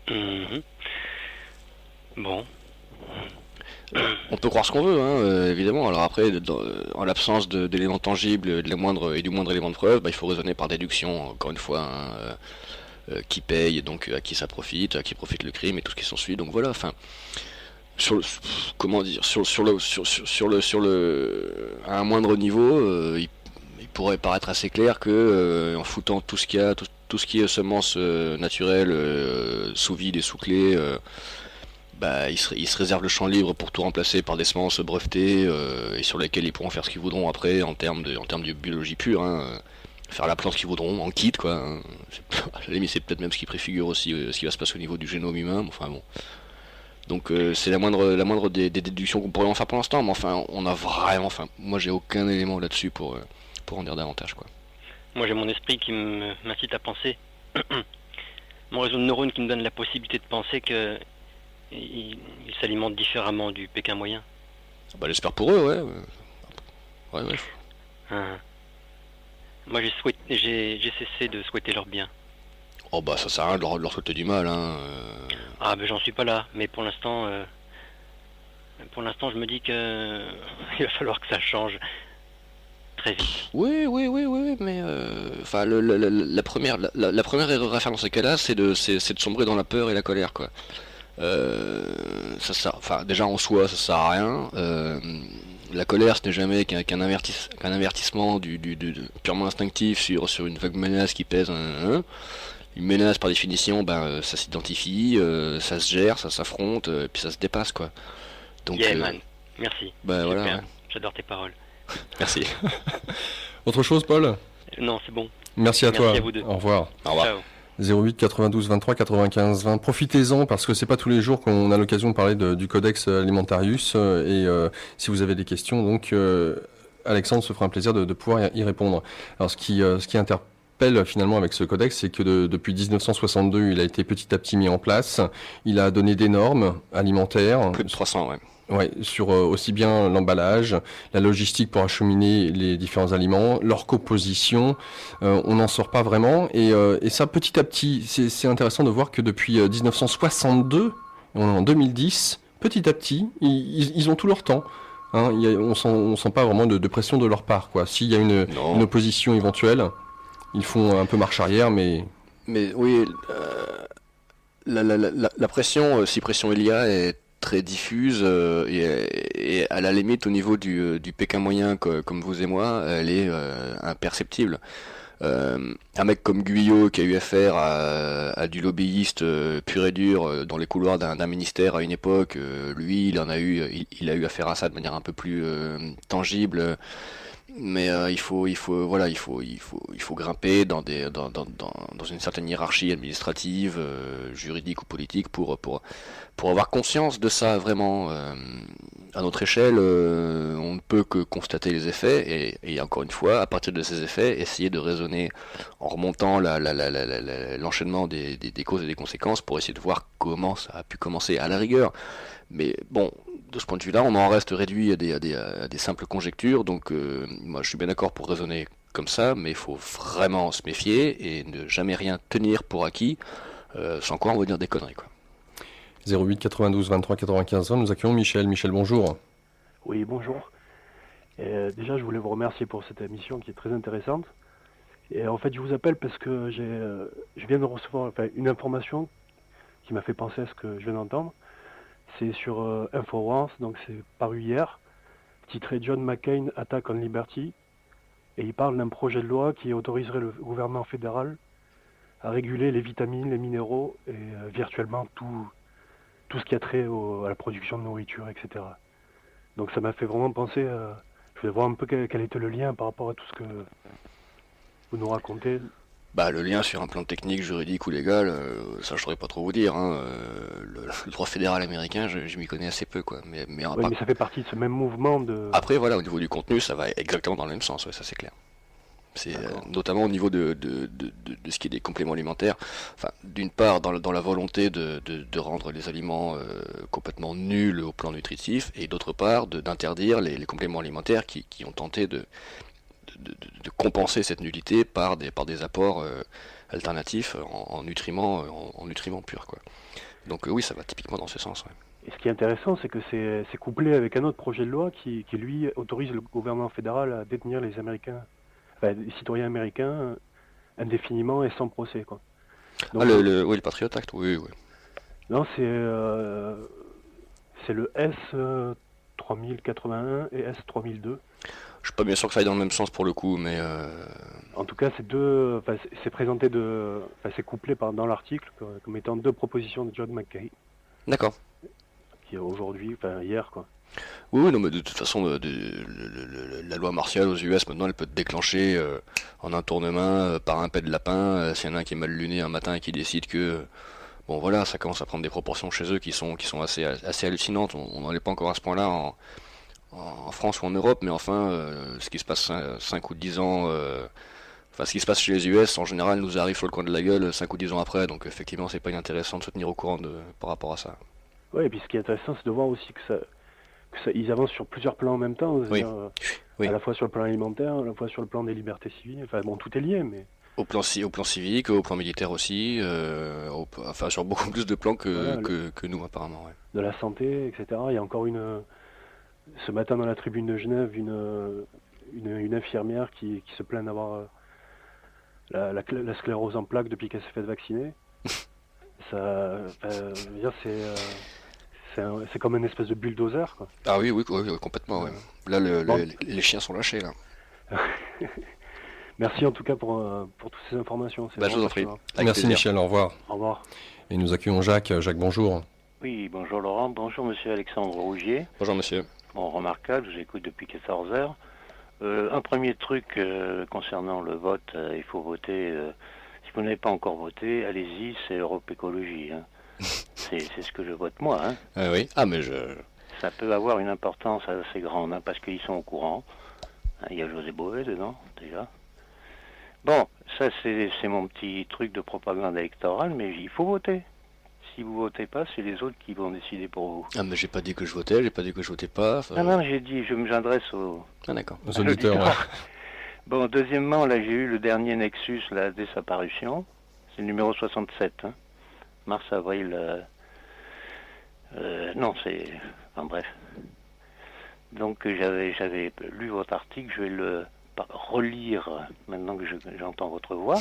Mhm. Bon. On peut croire ce qu'on veut, hein, évidemment. Alors après, en l'absence d'éléments tangibles du moindre élément de preuve, bah, il faut raisonner par déduction, encore une fois, hein, qui paye, donc à qui ça profite, à qui profite le crime et tout ce qui s'ensuit. Donc voilà, enfin, sur le, comment dire, à un moindre niveau, il pourrait paraître assez clair que en foutant tout ce qu'il y a, tout ce qui est semences naturelles sous vide et sous clé, bah, ils se réservent le champ libre pour tout remplacer par des semences brevetées et sur lesquelles ils pourront faire ce qu'ils voudront après en termes de biologie pure, hein, faire la plante qu'ils voudront en kit quoi, hein. À la limite c'est peut-être même ce qui préfigure aussi ce qui va se passer au niveau du génome humain, mais enfin bon. Donc c'est la moindre des déductions qu'on pourrait en faire pour l'instant, mais enfin on a vraiment, enfin moi j'ai aucun élément là-dessus pour en dire davantage quoi. Moi, j'ai mon esprit qui m'incite à penser. Mon réseau de neurones qui me donne la possibilité de penser que il s'alimente différemment du Pékin moyen. Bah j'espère pour eux, ouais, ouais. Hein. Moi, j'ai cessé de souhaiter leur bien. Oh bah ça sert à rien de leur souhaiter du mal, hein. Ah, ben j'en suis pas là. Mais pour l'instant, je me dis que il va falloir que ça change très vite. Oui, oui, oui, oui, oui, mais enfin, la première erreur à faire dans ces cas-là, c'est de sombrer dans la peur et la colère, quoi. Enfin, déjà en soi, ça sert à rien. La colère, ce n'est jamais qu'un avertissement purement instinctif sur une vague menace qui pèse une menace par définition, ben, ça s'identifie, ça se gère, ça s'affronte, puis ça se dépasse, quoi. Donc, Yeah, man. Merci. bah voilà, ouais. Super. J'adore tes paroles. Merci. Autre chose, Paul? Non, c'est bon. Merci à toi. Merci à vous deux. Au revoir. Au revoir. Ciao. 08 92 23 95 20. Profitez-en parce que c'est pas tous les jours qu'on a l'occasion de parler du Codex Alimentarius si vous avez des questions, donc Alexandre se fera un plaisir de pouvoir y répondre. Alors ce qui interpelle finalement avec ce codex, c'est que depuis 1962, il a été petit à petit mis en place. Il a donné des normes alimentaires. Plus de 300, ouais. Ouais, sur aussi bien l'emballage, la logistique pour acheminer les différents aliments, leur composition, on n'en sort pas vraiment. Et ça, petit à petit, c'est intéressant de voir que depuis 1962, on est en 2010, petit à petit, ils ont tout leur temps. Hein, on sent pas vraiment de pression de leur part, quoi. S'il y a une opposition éventuelle, ils font un peu marche arrière, mais... Mais oui, la pression, si pression il y a, est très diffuse et à la limite au niveau du Pékin moyen comme vous et moi, elle est imperceptible. Un mec comme Guyot qui a eu affaire à du lobbyiste pur et dur dans les couloirs d'un ministère à une époque, lui il a eu affaire à ça de manière un peu plus tangible. Mais voilà, il faut grimper dans une certaine hiérarchie administrative, juridique ou politique pour avoir conscience de ça vraiment. À notre échelle, on ne peut que constater les effets et encore une fois, à partir de ces effets, essayer de raisonner en remontant l'enchaînement des causes et des conséquences pour essayer de voir comment ça a pu commencer à la rigueur. Mais bon, de ce point de vue-là, on en reste réduit à des simples conjectures. Donc, moi, je suis bien d'accord pour raisonner comme ça, mais il faut vraiment se méfier et ne jamais rien tenir pour acquis, sans quoi on va dire des conneries, quoi. 08 92 23 95 20, nous accueillons Michel. Michel, bonjour. Oui, bonjour. Déjà, je voulais vous remercier pour cette émission qui est très intéressante. Et en fait, je vous appelle parce que je viens de recevoir une information qui m'a fait penser à ce que je viens d'entendre. C'est sur InfoWars, donc c'est paru hier, titré John McCain Attack on Liberty. Et il parle d'un projet de loi qui autoriserait le gouvernement fédéral à réguler les vitamines, les minéraux et virtuellement tout ce qui a trait à la production de nourriture, etc. Donc ça m'a fait vraiment penser, je voulais voir un peu quel était le lien par rapport à tout ce que vous nous racontez. Bah, le lien sur un plan technique, juridique ou légal, ça je saurais pas trop vous dire, hein. Le droit fédéral américain, je m'y connais assez peu, quoi. Oui, mais ça fait partie de ce même mouvement de... Après, voilà, au niveau du contenu, ça va exactement dans le même sens, ouais, ça c'est clair. C'est notamment au niveau de ce qui est des compléments alimentaires. Enfin, d'une part, dans la volonté de rendre les aliments complètement nuls au plan nutritif, et d'autre part, d'interdire les compléments alimentaires qui ont tenté de compenser cette nullité par des apports alternatif en nutriments, en nutriments purs, quoi. Donc oui, ça va typiquement dans ce sens. Ouais. Et ce qui est intéressant, c'est que c'est couplé avec un autre projet de loi qui lui autorise le gouvernement fédéral à détenir les Américains, enfin, les citoyens américains indéfiniment et sans procès, quoi. Donc, Oui, le Patriot Act, oui, oui. non, c'est le S 3081 et S 3002. Je suis pas bien sûr que ça aille dans le même sens pour le coup, mais En tout cas, c'est présenté c'est couplé dans l'article comme étant deux propositions de John McCain, d'accord. qui est aujourd'hui, enfin hier, quoi. Oui, oui, non, mais de toute façon, la loi martiale aux US, maintenant, elle peut être déclenchée en un tournement par un pet de lapin. S'il y en a un qui est mal luné un matin et qui décide que, bon voilà, ça commence à prendre des proportions chez eux qui sont assez hallucinantes. On n'en est pas encore à ce point-là en France ou en Europe, mais enfin, ce qui se passe 5 ou 10 ans, enfin, ce qui se passe chez les US, en général, nous arrive sur le coin de la gueule 5 ou 10 ans après. Donc, effectivement, c'est pas inintéressant de se tenir au courant par rapport à ça. Ouais, et puis ce qui est intéressant, c'est de voir aussi ils avancent sur plusieurs plans en même temps, Oui. c'est-à-dire, Oui. à la fois sur le plan alimentaire, à la fois sur le plan des libertés civiles. Enfin bon, tout est lié, mais Au plan civique, au plan militaire aussi, enfin sur beaucoup plus de plans Voilà, que nous apparemment. Ouais. de la santé, etc. Il y a encore ce matin dans la tribune de Genève, une infirmière qui se plaint d'avoir la sclérose en plaques depuis qu'elle s'est fait vacciner. Je veux dire, c'est comme une espèce de bulldozer, quoi. Ah oui, oui, oui, complètement. Ouais. Là, Bon. les chiens sont lâchés là. Merci en tout cas pour toutes ces informations. C'est Bah, je vous vraiment en prie. passionnant. Avec Merci plaisir. Michel, au revoir. Au revoir. Et nous accueillons Jacques. Jacques, bonjour. Oui, bonjour Laurent, bonjour Monsieur Alexandre Rougier. Bonjour monsieur. Bon, remarquable, je vous écoute depuis 14 heures. Un premier truc concernant le vote, il faut voter. Si vous n'avez pas encore voté, allez-y, c'est Europe Écologie. Hein. C'est ce que je vote moi. Hein. Oui. Ah mais Ça peut avoir une importance assez grande, hein, parce qu'ils sont au courant. Hein, il y a José Bové dedans, déjà. Bon, ça c'est mon petit truc de propagande électorale, mais il faut voter. Si vous votez pas, c'est les autres qui vont décider pour vous. Ah mais j'ai pas dit que je votais, j'ai pas dit que je votais pas. Enfin... Non, j'ai dit, j'adresse aux... Ah d'accord. Aux auditeurs. Ouais. Bon, deuxièmement, là, j'ai eu le dernier Nexus, là, dès sa parution. C'est le numéro 67, hein. Mars-avril... non, c'est... Enfin, bref. Donc, j'avais lu votre article, je vais le relire maintenant que j'entends votre voix.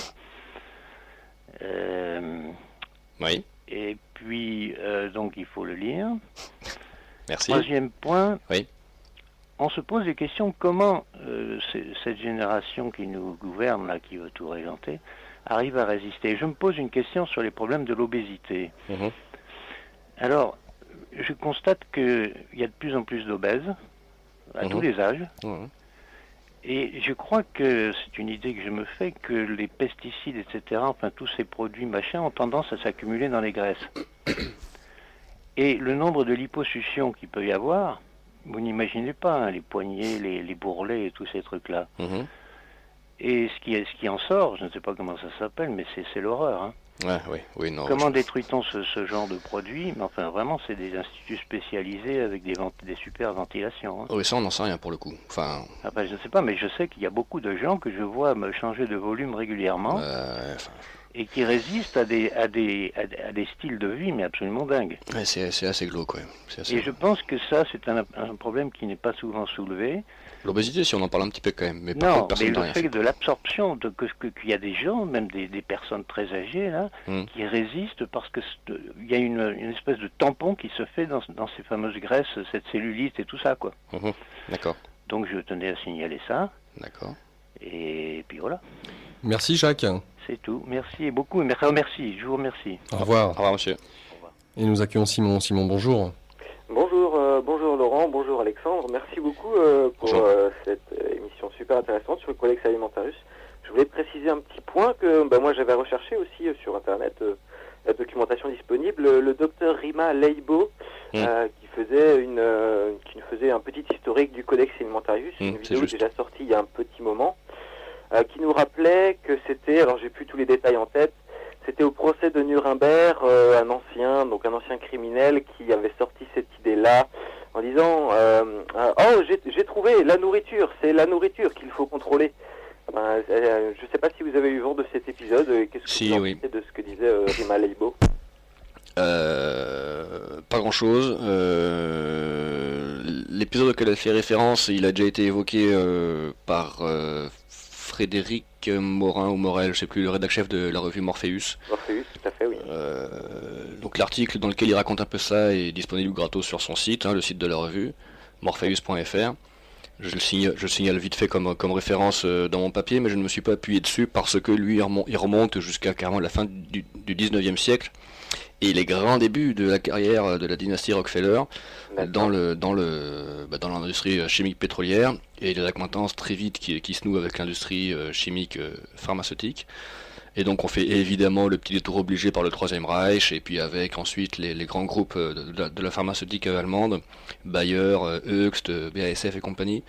Oui. Et puis, donc, il faut le lire. Merci. Troisième point. Oui. On se pose des questions, comment cette génération qui nous gouverne, là, qui veut tout régenter, arrive à résister. Je me pose une question sur les problèmes de l'obésité. Mhm. Alors, je constate qu'il y a de plus en plus d'obèses, à tous les âges, Mhm. et je crois que c'est une idée que je me fais, que les pesticides, etc., enfin tous ces produits machins, ont tendance à s'accumuler dans les graisses. Et le nombre de liposuctions qu'il peut y avoir, vous n'imaginez pas, hein, les poignets, les bourrelets et tous ces trucs-là. Mhm. Et ce qui en sort, je ne sais pas comment ça s'appelle, mais c'est l'horreur. Hein. Ouais, oui, oui, non. Comment détruit-on ce genre de produit? Mais enfin, vraiment, c'est des instituts spécialisés avec des super ventilations. Hein. Oui, ça on n'en sait rien pour le coup. Enfin, Enfin, je ne sais pas, mais je sais qu'il y a beaucoup de gens que je vois me changer de volume régulièrement enfin, et qui résistent à des styles de vie, mais absolument dingues. ouais, c'est assez glauque, ouais. C'est assez... Et je pense que ça, c'est un problème qui n'est pas souvent soulevé. L'obésité, si on en parle un petit peu quand même, mais par Non, contre, personne mais n'a le rien fait fait. de l'absorption, qu'il y a des gens, même des personnes très âgées, là, qui résistent parce que il y a une espèce de tampon qui se fait dans ces fameuses graisses, cette cellulite et tout ça, quoi. Mhm. D'accord, Donc je tenais à signaler ça, d'accord. et puis voilà, Merci Jacques. c'est tout. Merci beaucoup, merci, je vous remercie. Au revoir. Au revoir monsieur. Et nous accueillons Simon. Simon, bonjour. Bonjour Laurent, bonjour Alexandre. Merci beaucoup pour cette émission super intéressante sur le Codex Alimentarius. Je voulais préciser un petit point que moi j'avais recherché aussi sur Internet la documentation disponible. Le docteur Rima Leibo qui nous faisait un petit historique du Codex Alimentarius, une vidéo déjà sortie il y a un petit moment, qui nous rappelait que c'était, alors j'ai plus tous les détails en tête, c'était au procès de Nuremberg, un ancien criminel qui avait sorti cette idée-là en disant oh j'ai trouvé la nourriture, c'est la nourriture qu'il faut contrôler. Je ne sais pas si vous avez eu vent de cet épisode. Qu'est-ce que vous en pensez de ce que disait Rima Leibo? Pas grand-chose. L'épisode auquel elle fait référence, il a déjà été évoqué par Frédéric Morin ou Morel, je sais plus, le rédacteur chef de la revue Morpheus. Morpheus, tout à fait, oui. Donc l'article dans lequel il raconte un peu ça est disponible gratos sur son site, le site de la revue, morpheus.fr. Je le signale vite fait comme référence dans mon papier, mais je ne me suis pas appuyé dessus parce que lui, il remonte jusqu'à carrément la fin du 19e siècle et les grands débuts de la carrière de la dynastie Rockefeller dans l'industrie chimique pétrolière et les accointances très vite qui se nouent avec l'industrie chimique pharmaceutique. Et donc on fait évidemment le petit détour obligé par le Troisième Reich, et puis avec ensuite les grands groupes de la pharmaceutique allemande, Bayer, Hoechst, BASF et compagnie,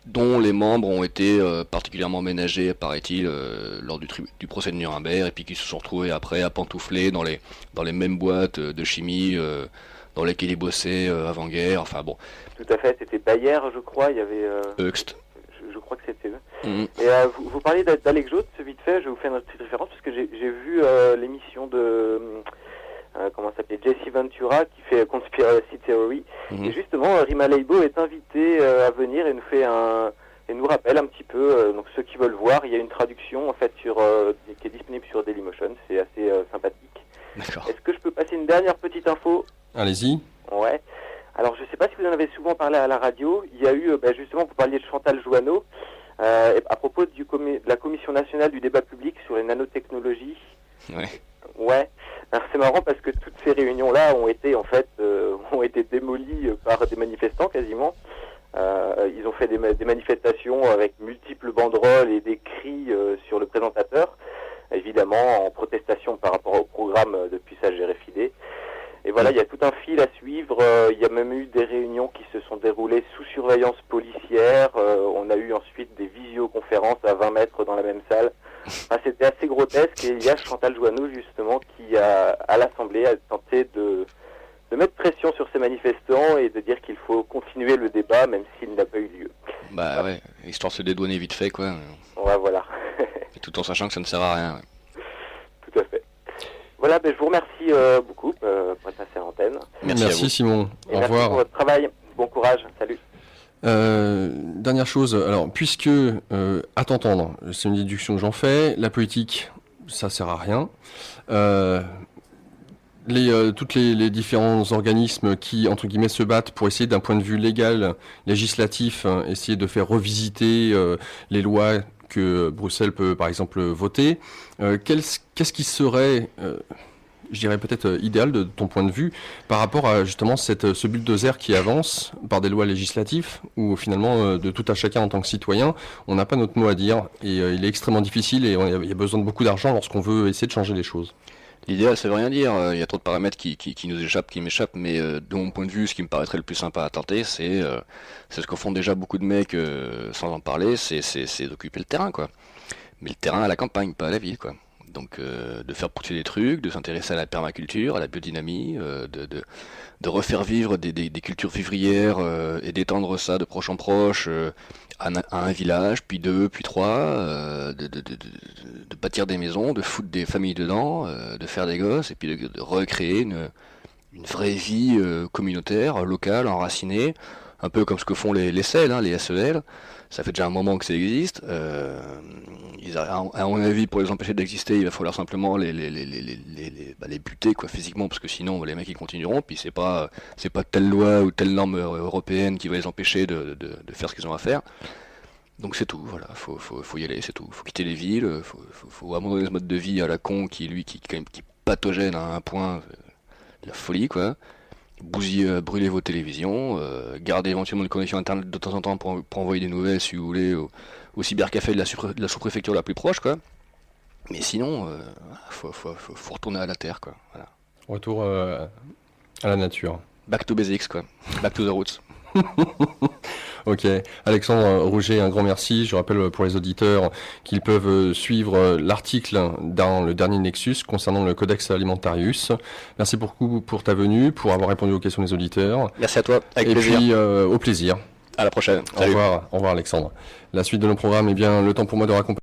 dont les membres ont été particulièrement ménagés, paraît-il, lors du procès de Nuremberg, et puis qui se sont retrouvés après à pantoufler dans les mêmes boîtes de chimie dans lesquelles ils bossaient avant-guerre, enfin bon. Tout à fait, c'était Bayer, je crois, il y avait... Hoechst. Je crois que c'était eux. Et vous parlez d'Alex Jones, vite fait, je vais vous faire une petite référence, parce que j'ai vu l'émission de... comment ça s'appelait, Jesse Ventura, qui fait Conspiracy Theory. Et justement, Rima Leibo est invité à venir et nous rappelle un petit peu, donc ceux qui veulent voir, il y a une traduction en fait qui est disponible sur Dailymotion, c'est assez sympathique. D'accord. Est-ce que je peux passer une dernière petite info? Allez-y. Ouais. Alors, je ne sais pas si vous en avez souvent parlé à la radio. Il y a eu, justement, vous parliez de Chantal Joanneau, à propos de la Commission nationale du débat public sur les nanotechnologies. Ouais. Ouais. Alors, c'est marrant parce que toutes ces réunions-là ont été, en fait, démolies par des manifestants quasiment. Ils ont fait des manifestations avec multiples banderoles et des cris sur le présentateur, évidemment en protestation par rapport au programme de puissage RFID. Et voilà, il y a tout un fil à suivre. Il y a même eu des réunions qui se sont déroulées sous surveillance policière. On a eu ensuite des visioconférences à 20 mètres dans la même salle. Enfin, c'était assez grotesque. Et il y a Chantal Joanneau, justement, qui à l'Assemblée a tenté de mettre pression sur ces manifestants et de dire qu'il faut continuer le débat, même s'il n'a pas eu lieu. Bah ouais, histoire de se dédouaner vite fait, quoi. Ouais, voilà. Tout en sachant que ça ne sert à rien. Ouais. Tout à fait. Voilà, je vous remercie beaucoup pour être passé à l'antenne. Merci Simon. Et au merci revoir. pour votre travail. Bon courage. Salut. Dernière chose, alors puisque à t'entendre, c'est une déduction que j'en fais, la politique, ça sert à rien. Toutes les différents organismes qui, entre guillemets, se battent pour essayer d'un point de vue légal, législatif, essayer de faire revisiter les lois que Bruxelles peut, par exemple, voter. Qu'est-ce qui serait, je dirais peut-être idéal de ton point de vue, par rapport à justement ce bulldozer qui avance par des lois législatives, où finalement, de tout à chacun en tant que citoyen, on n'a pas notre mot à dire, et il est extrêmement difficile, et il y a besoin de beaucoup d'argent lorsqu'on veut essayer de changer les choses. L'idéal, ça veut rien dire. Il y a trop de paramètres qui nous échappent, qui m'échappent, mais de mon point de vue, ce qui me paraîtrait le plus sympa à tenter, c'est ce que font déjà beaucoup de mecs sans en parler, c'est d'occuper le terrain, quoi. Mais le terrain à la campagne, pas à la ville, quoi. Donc de faire pousser des trucs, de s'intéresser à la permaculture, à la biodynamie, de refaire vivre des cultures vivrières et d'étendre ça de proche en proche à un village, puis deux, puis trois, de bâtir des maisons, de foutre des familles dedans, de faire des gosses, et puis de recréer une vraie vie communautaire, locale, enracinée, un peu comme ce que font les SEL, les SEL. Ça fait déjà un moment que ça existe. À mon avis, pour les empêcher d'exister, il va falloir simplement les buter, quoi, physiquement, parce que sinon les mecs ils continueront. Puis c'est pas telle loi ou telle norme européenne qui va les empêcher de faire ce qu'ils ont à faire. Donc c'est tout, voilà, faut y aller, c'est tout. Faut quitter les villes, faut abandonner ce mode de vie à la con qui pathogène à un point, la folie, quoi. Brûler vos télévisions, garder éventuellement une connexion internet de temps en temps pour envoyer des nouvelles si vous voulez au cybercafé de la sous-préfecture la plus proche, quoi. Mais sinon, faut retourner à la terre, quoi. Voilà. Retour à la nature. Back to basics, quoi. Back to the roots. Ok, Alexandre Rouget, un grand merci. Je rappelle pour les auditeurs qu'ils peuvent suivre l'article dans le dernier Nexus concernant le Codex Alimentarius. Merci beaucoup pour ta venue, pour avoir répondu aux questions des auditeurs. Merci à toi, avec plaisir. Et puis au plaisir. À la prochaine. Au revoir Alexandre. La suite de nos programmes, eh bien, le temps pour moi de raccompagner